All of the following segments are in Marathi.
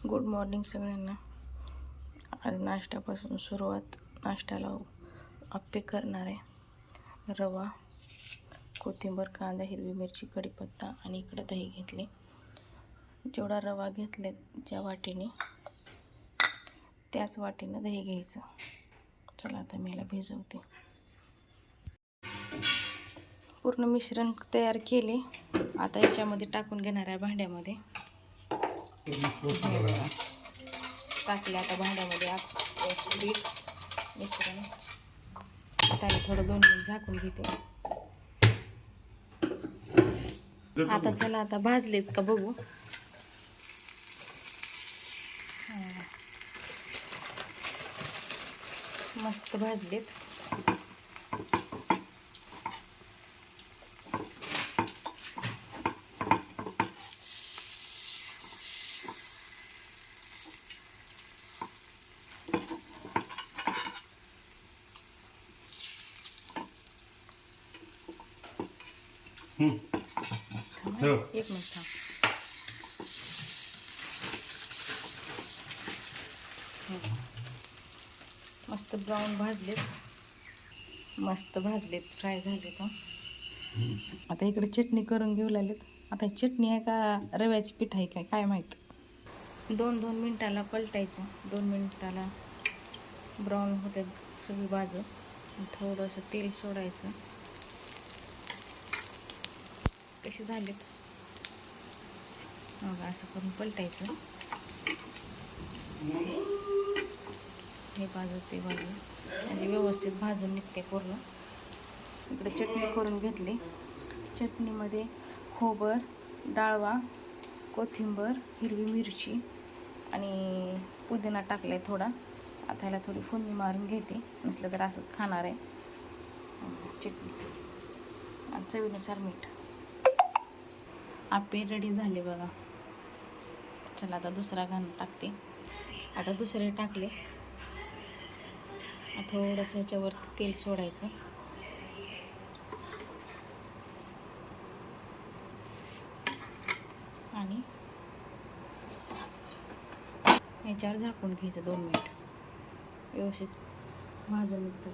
गुड मॉर्निंग सगळ्यांना. आज नाश्त्यापासून सुरुवात. नाश्त्याला आप्पे करणार आहे. रवा, कोथिंबीर, कांदा, हिरवी मिरची, कढीपत्ता आणि इकडे दही घेतले. जेवढा रवा घेतले ज्या वाटीने त्याच वाटीने दही घ्यायचं. चला आता मी याला भिजवते. पूर्ण मिश्रण तयार केले. आता याच्यामध्ये टाकून घेणार आहे भांड्यामध्ये. टाकले आता भांड्यामध्ये पीठ मिश्रण. त्याला थोडं 2 मिनिट झाकून घेते. आता चला आता भाजलेत का बघू. मस्त भाजलेत. एक मिनिट थांब. मस्त ब्राऊन भाजलेत. मस्त भाजलेत, फ्राय झालेत. आता इकडे चटणी करून घेऊ लागलेत. आता चटणी आहे का रव्याची पीठ आहे काय माहीत. 2 मिनिटाला पलटायचं. 2 मिनिटाला ब्राऊन होते सगळी बाजू. थोडंसं तेल सोडायचं. कशी झालेत मग असं करून पलटायचं. हे बाजू ते बाजू म्हणजे व्यवस्थित भाजून निघते पूर्ण. इकडे चटणी करून घेतली. चटणीमध्ये खोबर, डाळवा, कोथिंबीर, हिरवी मिरची आणि पुदिना टाकलाय थोडा. आता ह्याला थोडी फोडणी मारून घेते. नसलं तर असंच खाणार आहे. चटणी आणि चवीनुसार मीठ. आप्पे रेडी झाले बघा. चला आता दुसरा घाण टाकते. आता दुसरे टाकले. थोडंसं ह्याच्यावरती तेल सोडायचं. आणि ह्याच्यावर झाकून घ्यायचं 2 मिनिट. व्यवस्थित भाजून निघतं.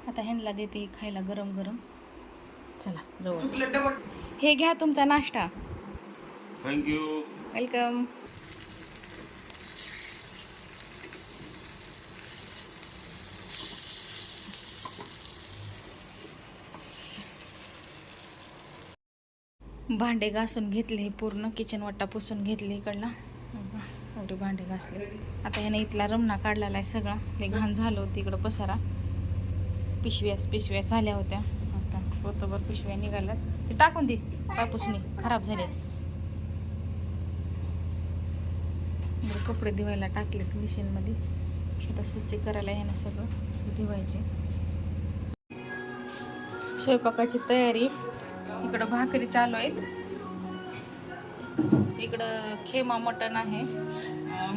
आता ह्यांना देते खायला गरम गरम. चला जवळ. हे घ्या तुमचा नाश्ता. थँक्यू. वेलकम. भांडे घासून घेतले. पूर्ण किचन वाटा पुसून घेतली. इकडला एवढे भांडे घासले. आता ह्याने इथला रमणा काढलेला आहे सगळा. हे घाण झालं होतं इकडं पसारा. पिशव्या झाल्या होत्या. आता पोतभर पिशव्या निघाल्यात. ते टाकून दे कापूसनी, खराब झाले. कपडे धुवायला टाकलेत मशीनमध्ये. आता स्वच्छ करायला ह्यानं सगळं धुवायचे. स्वयंपाकाची तयारी. इकडं भाकरी चालू आहेत. इकडं खेमा मटण आहे.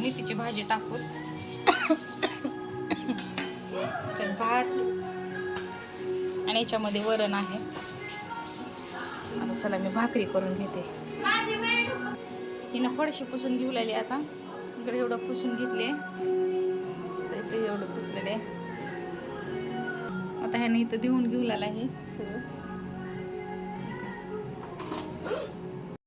मेथीची भाजी टाकून. तर भात आणि याच्यामध्ये वरण आहे. आता चला मी भाकरी करून घेते. हिनं फडशी पुसून घेऊ लागली. आता इकडे एवढं पुसून घेतले. इथे एवढं पुसलेले. आता ह्याने इथं देऊन घेऊ लागला हे सगळं.